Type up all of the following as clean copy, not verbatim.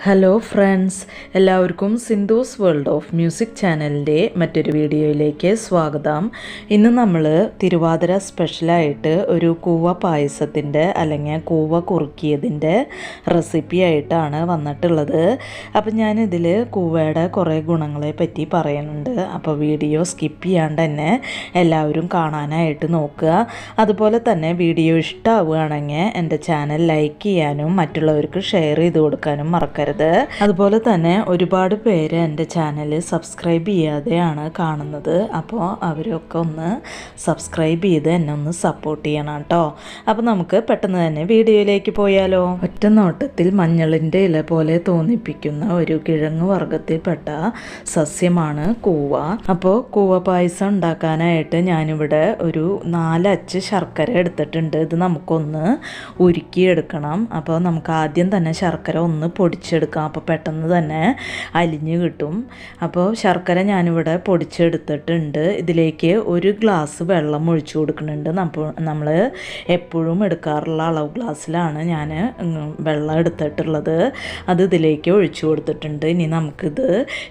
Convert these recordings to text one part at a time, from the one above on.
Hello friends, എല്ലാവർക്കും Sindhu's world of music ചാനലിൻ്റെ മറ്റൊരു വീഡിയോയിലേക്ക് സ്വാഗതം. ഇന്ന് നമ്മൾ തിരുവാതിര സ്പെഷ്യലായിട്ട് ഒരു കൂവ പായസത്തിൻ്റെ അല്ലെങ്കിൽ കൂവ കുറുക്കിയതിൻ്റെ റെസിപ്പി ആയിട്ടാണ് വന്നിട്ടുള്ളത്. അപ്പം ഞാനിതിൽ കൂവയുടെ കുറേ ഗുണങ്ങളെ പറ്റി പറയുന്നുണ്ട്. അപ്പോൾ വീഡിയോ സ്കിപ്പ് ചെയ്യാണ്ട് തന്നെ എല്ലാവരും കാണാനായിട്ട് നോക്കുക. അതുപോലെ തന്നെ വീഡിയോ ഇഷ്ടമാവുകയാണെങ്കിൽ എൻ്റെ ചാനൽ ലൈക്ക് ചെയ്യാനും മറ്റുള്ളവർക്ക് ഷെയർ ചെയ്ത് കൊടുക്കാനും മറക്കരുത്. അതുപോലെ തന്നെ ഒരുപാട് പേര് എൻ്റെ ചാനൽ സബ്സ്ക്രൈബ് ചെയ്യാതെയാണ് കാണുന്നത്. അപ്പോൾ അവരൊക്കെ ഒന്ന് സബ്സ്ക്രൈബ് ചെയ്ത് എന്നെ ഒന്ന് സപ്പോർട്ട് ചെയ്യണം കേട്ടോ. അപ്പോൾ നമുക്ക് പെട്ടെന്ന് തന്നെ വീഡിയോയിലേക്ക് പോയാലോ. ഒറ്റ നോട്ടത്തിൽ മഞ്ഞളിൻ്റെ ഇല പോലെ തോന്നിപ്പിക്കുന്ന ഒരു കിഴങ്ങ് വർഗത്തിൽപ്പെട്ട സസ്യമാണ് കൂവ. അപ്പോൾ കൂവ പായസം ഉണ്ടാക്കാനായിട്ട് ഞാനിവിടെ ഒരു 4 അച്ച് ശർക്കര എടുത്തിട്ടുണ്ട്. ഇത് നമുക്കൊന്ന് ഉരുക്കിയെടുക്കണം. അപ്പോൾ നമുക്ക് ആദ്യം തന്നെ ശർക്കര ഒന്ന് പൊടിച്ചെടുക്കാം. അപ്പോൾ പെട്ടെന്ന് തന്നെ അലിഞ്ഞ് കിട്ടും. അപ്പോൾ ശർക്കര ഞാനിവിടെ പൊടിച്ചെടുത്തിട്ടുണ്ട്. ഇതിലേക്ക് 1 ഗ്ലാസ് വെള്ളം ഒഴിച്ചു കൊടുക്കുന്നുണ്ട്. നമ്മൾ എപ്പോഴും എടുക്കാറുള്ള അളവ് ഗ്ലാസ്സിലാണ് ഞാൻ വെള്ളം എടുത്തിട്ടുള്ളത്. അത് ഇതിലേക്ക് ഒഴിച്ചു കൊടുത്തിട്ടുണ്ട്. ഇനി നമുക്കിത്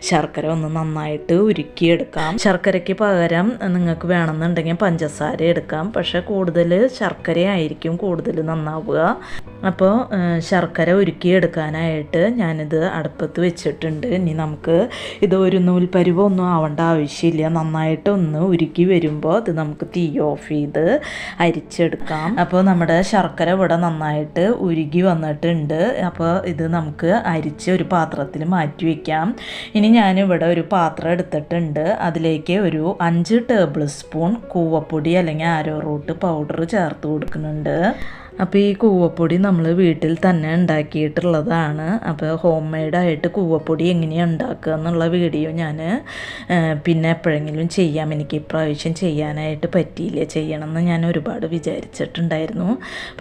ശർക്കര ഒന്ന് നന്നായിട്ട് ഉരുക്കിയെടുക്കാം. ശർക്കരയ്ക്ക് പകരം നിങ്ങൾക്ക് വേണമെന്നുണ്ടെങ്കിൽ പഞ്ചസാര എടുക്കാം. പക്ഷേ കൂടുതൽ ശർക്കരയായിരിക്കും കൂടുതൽ നന്നാവുക. അപ്പോൾ ശർക്കര ഉരുക്കിയെടുക്കാനായിട്ട് ഞാനിത് അടുപ്പത്ത് വെച്ചിട്ടുണ്ട്. ഇനി നമുക്ക് ഇത് ഒരു നൂൽപ്പരുവൊന്നും ആവേണ്ട ആവശ്യമില്ല. നന്നായിട്ട് ഒന്ന് ഉരുക്കി വരുമ്പോൾ ഇത് നമുക്ക് തീ ഓഫ് ചെയ്ത് അരിച്ചെടുക്കാം. അപ്പോൾ നമ്മുടെ ശർക്കര ഇവിടെ നന്നായിട്ട് ഉരുകി വന്നിട്ടുണ്ട്. അപ്പോൾ ഇത് നമുക്ക് അരിച്ച് ഒരു പാത്രത്തിൽ മാറ്റി വയ്ക്കാം. ഇനി ഞാനിവിടെ ഒരു പാത്രം എടുത്തിട്ടുണ്ട്. അതിലേക്ക് ഒരു 5 ടേബിൾ സ്പൂൺ കൂവപ്പൊടി അല്ലെങ്കിൽ ആരോറൂട്ട് പൗഡർ ചേർത്ത് കൊടുക്കുന്നുണ്ട്. അപ്പോൾ ഈ കൂവപ്പൊടി നമ്മൾ വീട്ടിൽ തന്നെ ഉണ്ടാക്കിയിട്ടുള്ളതാണ്. അപ്പോൾ ഹോം മെയ്ഡായിട്ട് കൂവപ്പൊടി എങ്ങനെയാണ് ഉണ്ടാക്കുക എന്നുള്ള വീഡിയോ ഞാൻ പിന്നെ എപ്പോഴെങ്കിലും ചെയ്യാം. എനിക്ക് ഇപ്രാവശ്യം ചെയ്യാനായിട്ട് പറ്റിയില്ല. ചെയ്യണമെന്ന് ഞാൻ ഒരുപാട് വിചാരിച്ചിട്ടുണ്ടായിരുന്നു,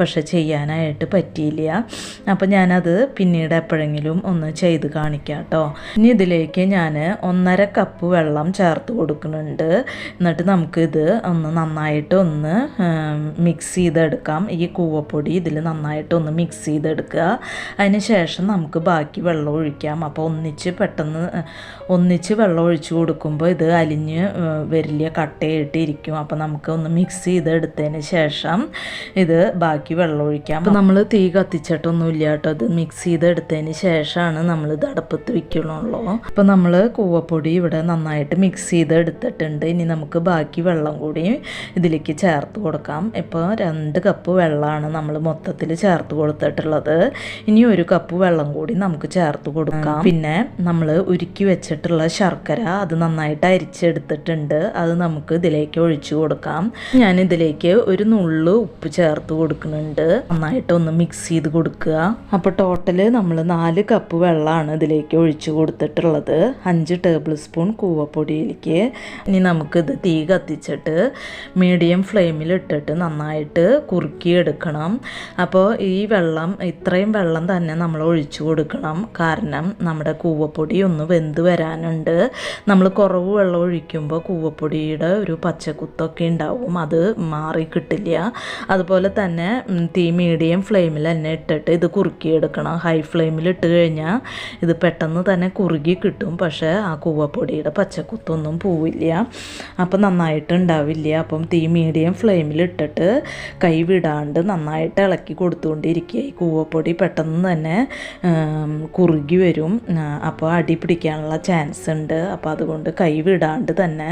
പക്ഷെ ചെയ്യാനായിട്ട് പറ്റിയില്ല. അപ്പോൾ ഞാനത് പിന്നീട് എപ്പോഴെങ്കിലും ഒന്ന് ചെയ്ത് കാണിക്കാം കേട്ടോ. ഇനി ഇതിലേക്ക് ഞാൻ 1.5 കപ്പ് വെള്ളം ചേർത്ത് കൊടുക്കുന്നുണ്ട്. എന്നിട്ട് നമുക്കിത് ഒന്ന് നന്നായിട്ട് ഒന്ന് മിക്സ് ചെയ്തെടുക്കാം. ഈ കൂവപ്പൊടി ഇതിൽ നന്നായിട്ടൊന്ന് മിക്സ് ചെയ്തെടുക്കുക. അതിന് ശേഷം നമുക്ക് ബാക്കി വെള്ളം ഒഴിക്കാം. അപ്പോൾ ഒന്നിച്ച് വെള്ളം ഒഴിച്ചു കൊടുക്കുമ്പോൾ ഇത് അലിഞ്ഞ് വലിയ കട്ടയായിട്ട് ഇരിക്കും. അപ്പോൾ നമുക്ക് ഒന്ന് മിക്സ് ചെയ്തെടുത്തതിന് ശേഷം ഇത് ബാക്കി വെള്ളം ഒഴിക്കാം. അപ്പോൾ നമ്മൾ തീ കത്തിച്ചിട്ടൊന്നുമില്ല കേട്ടോ. ഇത് മിക്സ് ചെയ്തെടുത്തതിന് ശേഷമാണ് നമ്മളിത് അടുപ്പത്ത് വയ്ക്കണുള്ളൂ. അപ്പോൾ നമ്മൾ കൂവപ്പൊടി ഇവിടെ നന്നായിട്ട് മിക്സ് ചെയ്തെടുത്തിട്ടുണ്ട്. ഇനി നമുക്ക് ബാക്കി വെള്ളം കൂടി ഇതിലേക്ക് ചേർത്ത് കൊടുക്കാം. ഇപ്പോൾ 2 കപ്പ് വെള്ളമാണ് നമ്മൾ മൊത്തത്തിൽ ചേർത്ത് കൊടുത്തിട്ടുള്ളത്. ഇനി 1 കപ്പ് വെള്ളം കൂടി നമുക്ക് ചേർത്ത് കൊടുക്കാം. പിന്നെ നമ്മൾ ഉരുക്കി വെച്ചിട്ടുള്ള ശർക്കര അത് നന്നായിട്ട് അരിച്ചെടുത്തിട്ടുണ്ട്. അത് നമുക്ക് ഇതിലേക്ക് ഒഴിച്ചു കൊടുക്കാം. ഞാൻ ഇതിലേക്ക് ഒരു നുള്ളു ഉപ്പ് ചേർത്ത് കൊടുക്കുന്നുണ്ട്. നന്നായിട്ടൊന്ന് മിക്സ് ചെയ്ത് കൊടുക്കുക. അപ്പോൾ ടോട്ടൽ നമ്മൾ 4 കപ്പ് വെള്ളമാണ് ഇതിലേക്ക് ഒഴിച്ചു കൊടുത്തിട്ടുള്ളത്. 5 ടേബിൾ സ്പൂൺ കൂവപ്പൊടിയിലേക്ക്. ഇനി നമുക്കിത് തീ കത്തിച്ചിട്ട് മീഡിയം ഫ്ലെയിമിൽ ഇട്ടിട്ട് നന്നായിട്ട് കുറുക്കിയെടുക്കണം. അപ്പോൾ ഇത്രയും വെള്ളം തന്നെ നമ്മൾ ഒഴിച്ചു കൊടുക്കണം. കാരണം നമ്മുടെ കൂവപ്പൊടി ഒന്ന് വെന്ത് വരാനുണ്ട്. നമ്മൾ കുറവ് വെള്ളം ഒഴിക്കുമ്പോൾ കൂവപ്പൊടിയുടെ ഒരു പച്ചക്കുത്തൊക്കെ ഉണ്ടാവും, അത് മാറി കിട്ടില്ല. അതുപോലെ തന്നെ തീ മീഡിയം ഫ്ലെയിമിൽ തന്നെ ഇട്ടിട്ട് ഇത് കുറുക്കിയെടുക്കണം. ഹൈ ഫ്ലെയിമിൽ ഇട്ട് കഴിഞ്ഞാൽ ഇത് പെട്ടെന്ന് തന്നെ കുറുകി കിട്ടും. പക്ഷേ ആ കൂവപ്പൊടിയുടെ പച്ചക്കുത്തൊന്നും പോവില്ല, അപ്പം നന്നായിട്ട് ഉണ്ടാവില്ല. അപ്പം തീ മീഡിയം ഫ്ലെയിമിൽ ഇട്ടിട്ട് കൈ വിടാണ്ട് നന്നായിട്ട് ഇളക്കി കൊടുത്തുകൊണ്ടിരിക്കുക. ഈ കൂവപ്പൊടി പെട്ടെന്ന് തന്നെ കുറുകി വരും. അപ്പോൾ അടി പിടിക്കാനുള്ള ചാൻസ് ഉണ്ട്. അപ്പോൾ അതുകൊണ്ട് കൈ വിടാണ്ട് തന്നെ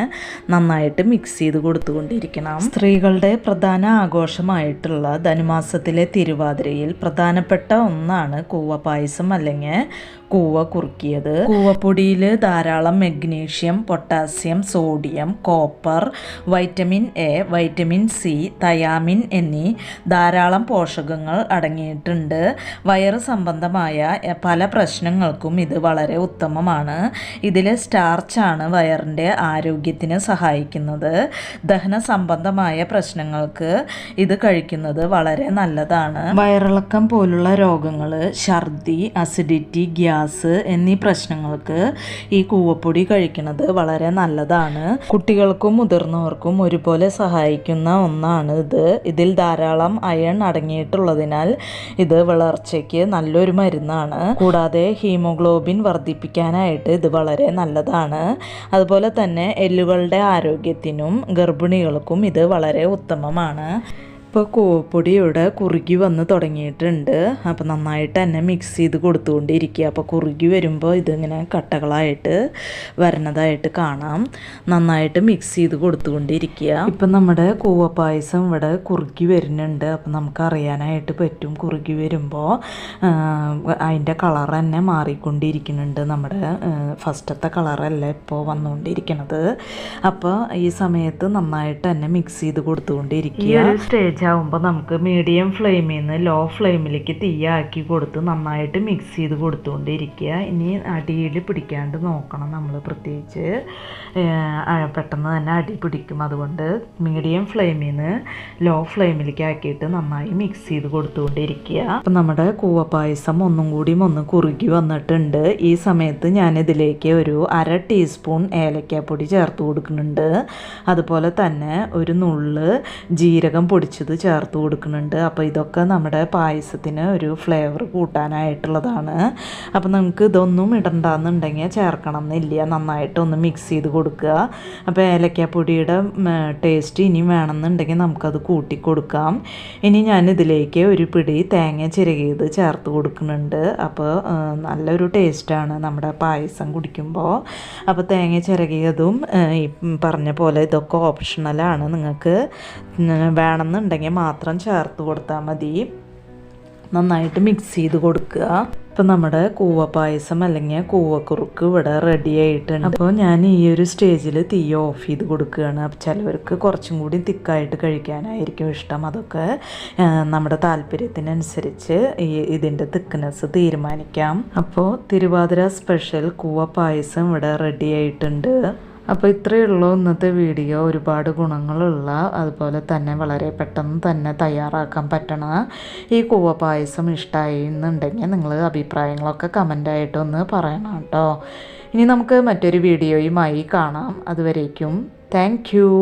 നന്നായിട്ട് മിക്സ് ചെയ്ത് കൊടുത്തുകൊണ്ടിരിക്കണം. സ്ത്രീകളുടെ പ്രധാന ആഘോഷമായിട്ടുള്ള ധനുമാസത്തിലെ തിരുവാതിരയിൽ പ്രധാനപ്പെട്ട ഒന്നാണ് കൂവ പായസം അല്ലെങ്കിൽ കൂവ കുറുക്കിയത്. കൂവപ്പൊടിയിൽ ധാരാളം magnesium, potassium, sodium, copper, vitamin A, vitamin C, thiamine എന്നീ ധാരാളം പോഷകങ്ങൾ അടങ്ങിയിട്ടുണ്ട്. വയറ് സംബന്ധമായ പല പ്രശ്നങ്ങൾക്കും ഇത് വളരെ ഉത്തമമാണ്. ഇതിൽ സ്റ്റാർച്ചാണ് വയറിൻ്റെ ആരോഗ്യത്തിന് സഹായിക്കുന്നത്. ദഹന സംബന്ധമായ പ്രശ്നങ്ങൾക്ക് ഇത് കഴിക്കുന്നത് വളരെ നല്ലതാണ്. വയറിളക്കം പോലുള്ള രോഗങ്ങൾ, ഛർദി, അസിഡിറ്റി, ഗ്യാസ് എന്നീ പ്രശ്നങ്ങൾക്ക് ഈ കൂവപ്പൊടി കഴിക്കുന്നത് വളരെ നല്ലതാണ്. കുട്ടികൾക്കും മുതിർന്നവർക്കും ഒരുപോലെ സഹായിക്കുന്ന ഒന്നാണ് ഇത്. ഇതിൽ ധാരാളം അയൺ അയൺ അടങ്ങിയിട്ടുള്ളതിനാൽ ഇത് വളർച്ചയ്ക്ക് നല്ലൊരു മരുന്നാണ്. കൂടാതെ ഹീമോഗ്ലോബിൻ വർദ്ധിപ്പിക്കാനായിട്ട് ഇത് വളരെ നല്ലതാണ്. അതുപോലെ തന്നെ എല്ലുകളുടെ ആരോഗ്യത്തിനും ഗർഭിണികൾക്കും ഇത് വളരെ ഉത്തമമാണ്. ഇപ്പോൾ കൂവപ്പൊടി ഇവിടെ കുറുകി വന്ന് തുടങ്ങിയിട്ടുണ്ട്. അപ്പോൾ നന്നായിട്ട് തന്നെ മിക്സ് ചെയ്ത് കൊടുത്തുകൊണ്ടിരിക്കുക. അപ്പോൾ കുറുകി വരുമ്പോൾ ഇതിങ്ങനെ കട്ടകളായിട്ട് വരണതായിട്ട് കാണാം. നന്നായിട്ട് മിക്സ് ചെയ്ത് കൊടുത്തുകൊണ്ടിരിക്കുക. ഇപ്പം നമ്മുടെ കൂവ പായസം ഇവിടെ കുറുകി വരുന്നുണ്ട്. അപ്പം നമുക്ക് അറിയാനായിട്ട് പറ്റും കുറുകി വരുമ്പോൾ അതിൻ്റെ കളർ തന്നെ മാറിക്കൊണ്ടിരിക്കുന്നുണ്ട്. നമ്മുടെ ഫസ്റ്റത്തെ കളറല്ല ഇപ്പോൾ വന്നുകൊണ്ടിരിക്കുന്നത്. അപ്പോൾ ഈ സമയത്ത് നന്നായിട്ട് തന്നെ മിക്സ് ചെയ്ത് കൊടുത്തുകൊണ്ടിരിക്കുക. ഈ ഒരു സ്റ്റേജ് ആവുമ്പോൾ നമുക്ക് മീഡിയം ഫ്ലെയിമിൽ നിന്ന് ലോ ഫ്ലെയിമിലേക്ക് തീയാക്കി കൊടുത്ത് നന്നായിട്ട് മിക്സ് ചെയ്ത് കൊടുത്തുകൊണ്ടിരിക്കുക. ഇനി അടിയിൽ പിടിക്കാണ്ട് നോക്കണം നമ്മൾ, പ്രത്യേകിച്ച് പെട്ടെന്ന് തന്നെ അടി പിടിക്കും. അതുകൊണ്ട് മീഡിയം ഫ്ലെയിമിൽ നിന്ന് ലോ ഫ്ലെയിമിലേക്ക് ആക്കിയിട്ട് നന്നായി മിക്സ് ചെയ്ത് കൊടുത്തുകൊണ്ടിരിക്കുക. അപ്പം നമ്മുടെ കൂവ പായസം ഒന്നും കൂടി ഒന്ന് കുറുകി വന്നിട്ടുണ്ട്. ഈ സമയത്ത് ഞാനിതിലേക്ക് ഒരു 1/2 ടീസ്പൂൺ ഏലക്കാപ്പൊടി ചേർത്ത് കൊടുക്കുന്നുണ്ട്. അതുപോലെ തന്നെ ഒരു നുള്ള് ജീരകം പൊടിച്ചത് ചേർത്ത് കൊടുക്കുന്നുണ്ട്. അപ്പോൾ ഇതൊക്കെ നമ്മുടെ പായസത്തിന് ഒരു ഫ്ലേവർ കൂട്ടാനായിട്ടുള്ളതാണ്. അപ്പോൾ നമുക്ക് ഇതൊന്നും ഇടണ്ടെന്നുണ്ടെങ്കിൽ ചേർക്കണം എന്നില്ല. നന്നായിട്ടൊന്ന് മിക്സ് ചെയ്ത് കൊടുക്കുക. അപ്പോൾ ഏലക്കാപ്പൊടിയുടെ ടേസ്റ്റ് ഇനി വേണമെന്നുണ്ടെങ്കിൽ നമുക്കത് കൂട്ടി കൊടുക്കാം. ഇനി ഞാനിതിലേക്ക് ഒരു പിടി തേങ്ങ ചിരകിയത് ചേർത്ത് കൊടുക്കുന്നുണ്ട്. അപ്പോൾ നല്ലൊരു ടേസ്റ്റാണ് നമ്മുടെ പായസം കുടിക്കുമ്പോൾ. അപ്പോൾ തേങ്ങ ചിരകിയതും ഈ പറഞ്ഞ പോലെ ഇതൊക്കെ ഓപ്ഷണലാണ്. നിങ്ങൾക്ക് വേണമെന്നുണ്ടെങ്കിൽ മാത്രം ചേർത്ത് കൊടുത്താൽ മതി. നന്നായിട്ട് മിക്സ് ചെയ്ത് കൊടുക്കുക. ഇപ്പം നമ്മുടെ കൂവ പായസം അല്ലെങ്കിൽ കൂവക്കുറുക്ക് ഇവിടെ റെഡി ആയിട്ടുണ്ട്. അപ്പോൾ ഞാൻ ഈ ഒരു സ്റ്റേജിൽ തീ ഓഫ് ചെയ്ത് കൊടുക്കുകയാണ്. അപ്പോൾ ചിലവർക്ക് കുറച്ചും കൂടി തിക്കായിട്ട് കഴിക്കാനായിരിക്കും ഇഷ്ടം. അതൊക്കെ നമ്മുടെ താല്പര്യത്തിനനുസരിച്ച് ഇതിൻ്റെ തിക്നെസ് തീരുമാനിക്കാം. അപ്പോൾ തിരുവാതിര സ്പെഷ്യൽ കൂവ പായസം ഇവിടെ റെഡി ആയിട്ടുണ്ട്. അപ്പോൾ ഇത്രയേ ഉള്ളൂ ഇന്നത്തെ വീഡിയോ. ഒരുപാട് ഗുണങ്ങളുള്ള, അതുപോലെ തന്നെ വളരെ പെട്ടെന്ന് തന്നെ തയ്യാറാക്കാൻ പറ്റണ ഈ കൂവ പായസം ഇഷ്ടമായി എന്നുണ്ടെങ്കിൽ നിങ്ങൾ അഭിപ്രായങ്ങളൊക്കെ കമൻ്റായിട്ടൊന്ന് പറയണം കേട്ടോ. ഇനി നമുക്ക് മറ്റൊരു വീഡിയോയുമായി കാണാം. അതുവരേക്കും താങ്ക് യു.